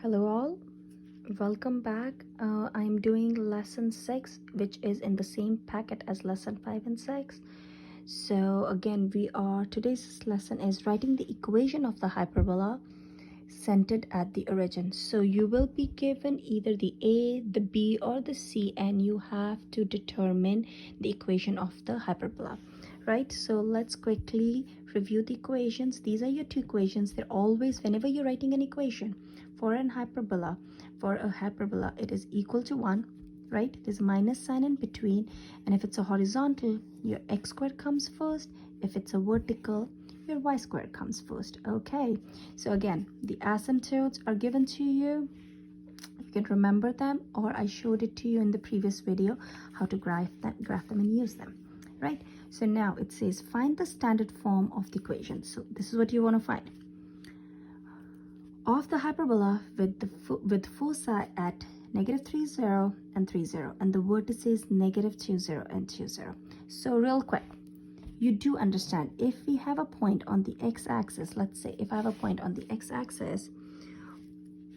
Hello all, welcome back. I'm doing lesson 6, which is in the same packet as lesson 5 and 6. So again, today's lesson is writing the equation of the hyperbola centered at the origin. So you will be given either the A, the B, or the C, and you have to determine the equation of the hyperbola, right? So let's quickly review the equations. These are your two equations. They're always, whenever you're writing an equation for a hyperbola, it is equal to 1, right? There's a minus sign in between, and if it's a horizontal, your x squared comes first. If it's a vertical, your y squared comes first. Okay, so again, the asymptotes are given to you. You can remember them, or I showed it to you in the previous video how to graph them and use them, right? So now it says find the standard form of the equation. So this is what you want to find of the hyperbola with foci at -3, 0 and 3, 0, and the vertices -2, 0 and 2, 0. So real quick, you do understand if we have a point on the x-axis, let's say if I have a point on the x-axis,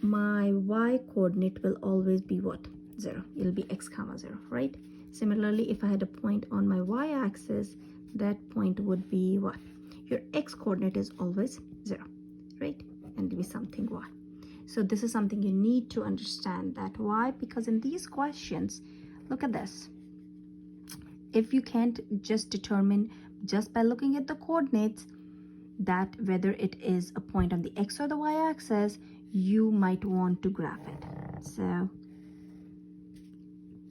my y coordinate will always be what? 0. It'll be x comma 0, right? Similarly, if I had a point on my y-axis, that point would be what? Your x coordinate is always 0, right? And it'll be something y. So this is something you need to understand. That why? Because in these questions, look at this. If you can't just determine just by looking at the coordinates that whether it is a point on the x or the y-axis, you might want to graph it. So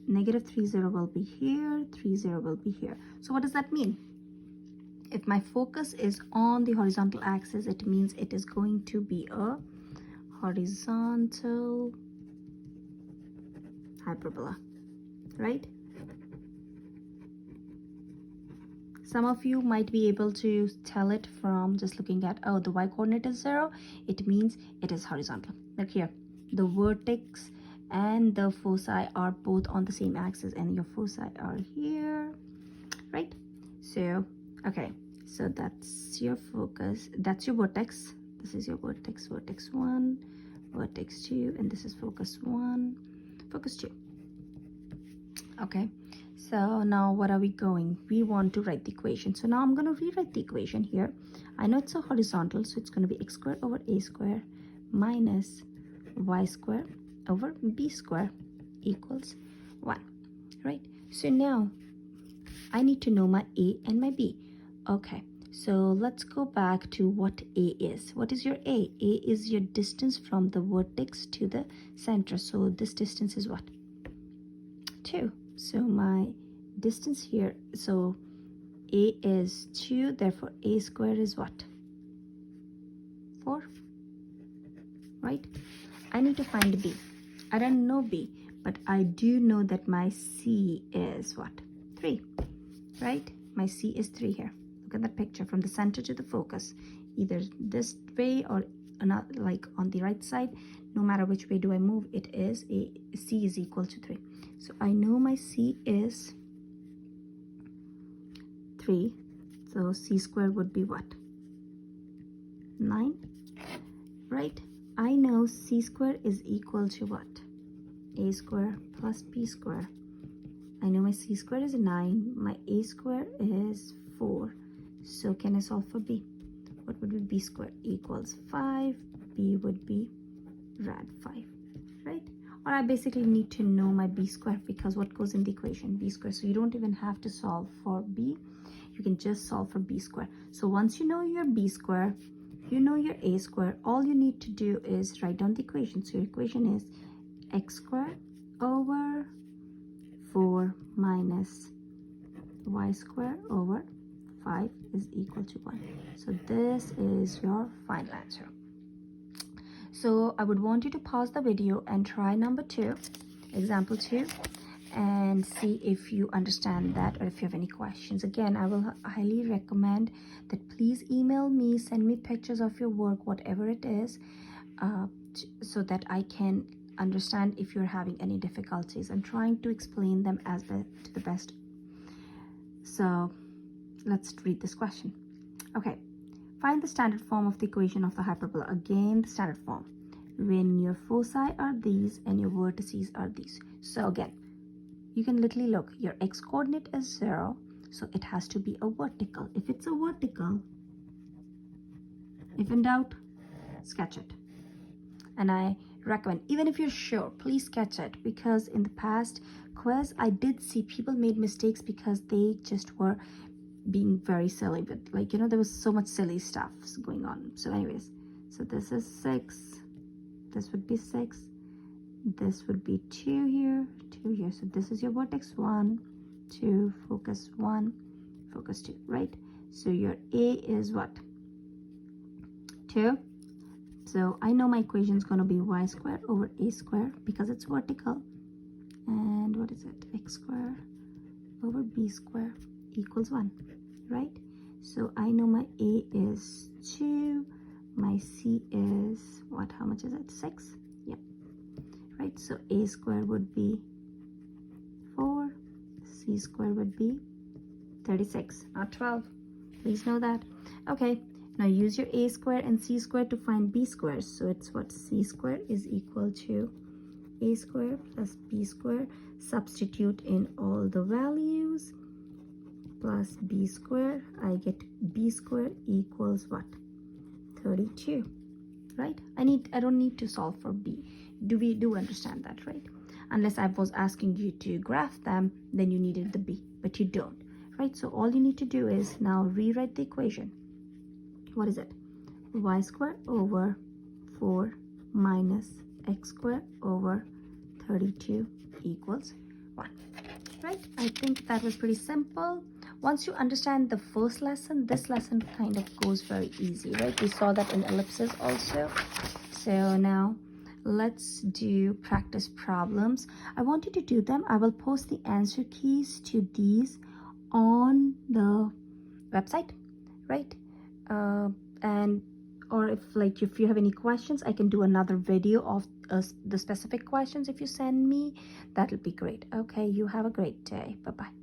-3, 0 will be here, 3, 0 will be here. So what does that mean? If my focus is on the horizontal axis, it means it is going to be a horizontal hyperbola, right? Some of you might be able to tell it from just looking at, oh, the y coordinate is 0. It means it is horizontal. Look here, the vertex and the foci are both on the same axis, and your foci are here, right? So, okay, so that's your focus, that's your vertex. This is your vertex, vertex 1, vertex 2, and this is focus 1, focus 2. Okay, so now what are we going? We want to write the equation. So now I'm going to rewrite the equation here. I know it's a horizontal, so it's going to be x squared over a squared minus y squared over b squared equals 1, right? So now I need to know my a and my b. Okay, so let's go back to what a is. What is your a? A is your distance from the vertex to the center. So this distance is what? 2. So my distance here, so a is 2, therefore a squared is what? 4, right? I need to find b. I don't know b, but I do know that my c is what? 3, right? My c is 3 here. Look at that picture from the center to the focus, either this way or not, like on the right side. No matter which way do I move, it is c is equal to 3. So I know my c is 3. So c squared would be what? 9, right? I know c squared is equal to what? A squared plus b squared. I know my c squared is 9. My a squared is 4. So can I solve for b? What would be b squared? Equals 5. B would be rad 5, right? Or I basically need to know my b squared, because what goes in the equation? B squared. So you don't even have to solve for b. You can just solve for b squared. So once you know your b squared, you know your a squared, all you need to do is write down the equation. So your equation is x squared over 4 minus y squared over 5 is equal to 1. So this is your final answer. So I would want you to pause the video and try number 2, example 2, and see if you understand that or if you have any questions. Again, I will highly recommend that please email me, send me pictures of your work, whatever it is, so that I can understand if you're having any difficulties. I'm trying to explain them to the best. So let's read this question. Okay, find the standard form of the equation of the hyperbola. Again, the standard form. when your foci are these and your vertices are these. So again, you can literally look, your x coordinate is 0, so it has to be a vertical. If it's a vertical, if in doubt, sketch it. And I recommend, even if you're sure, please sketch it, because in the past quiz I did see people made mistakes because they just were being very silly, but like, you know, there was so much silly stuff going on. So anyways, so this is 6, this would be 6, this would be 2 here, 2 here. So this is your vertex 1, 2, focus 1, focus 2, right? So your A is what? 2. So I know my equation is going to be y squared over a squared because it's vertical. And what is it? X squared over b squared equals 1, right? So I know my A is 2, my C is what? How much is it? 6? Yep. Right, so a squared would be 4, c squared would be 36, not 12. Please know that. Okay, now use your a squared and c squared to find b squared. So it's what? C squared is equal to a squared plus b squared. Substitute in all the values, plus b squared. I get b squared equals what? 32, right? I don't need to solve for b. We do understand that, right? Unless I was asking you to graph them, then you needed the b, but you don't, right? So all you need to do is now rewrite the equation. What is it? Y squared over 4 minus x squared over 32 equals 1, right? I think that was pretty simple. Once you understand the first lesson, this lesson kind of goes very easy, right? We saw that in ellipses also. So now let's do practice problems. I want you to do them. I will post the answer keys to these on the website, right? And or if you have any questions, I can do another video of the specific questions. If you send me, that'll be great. Okay, you have a great day. Bye-bye.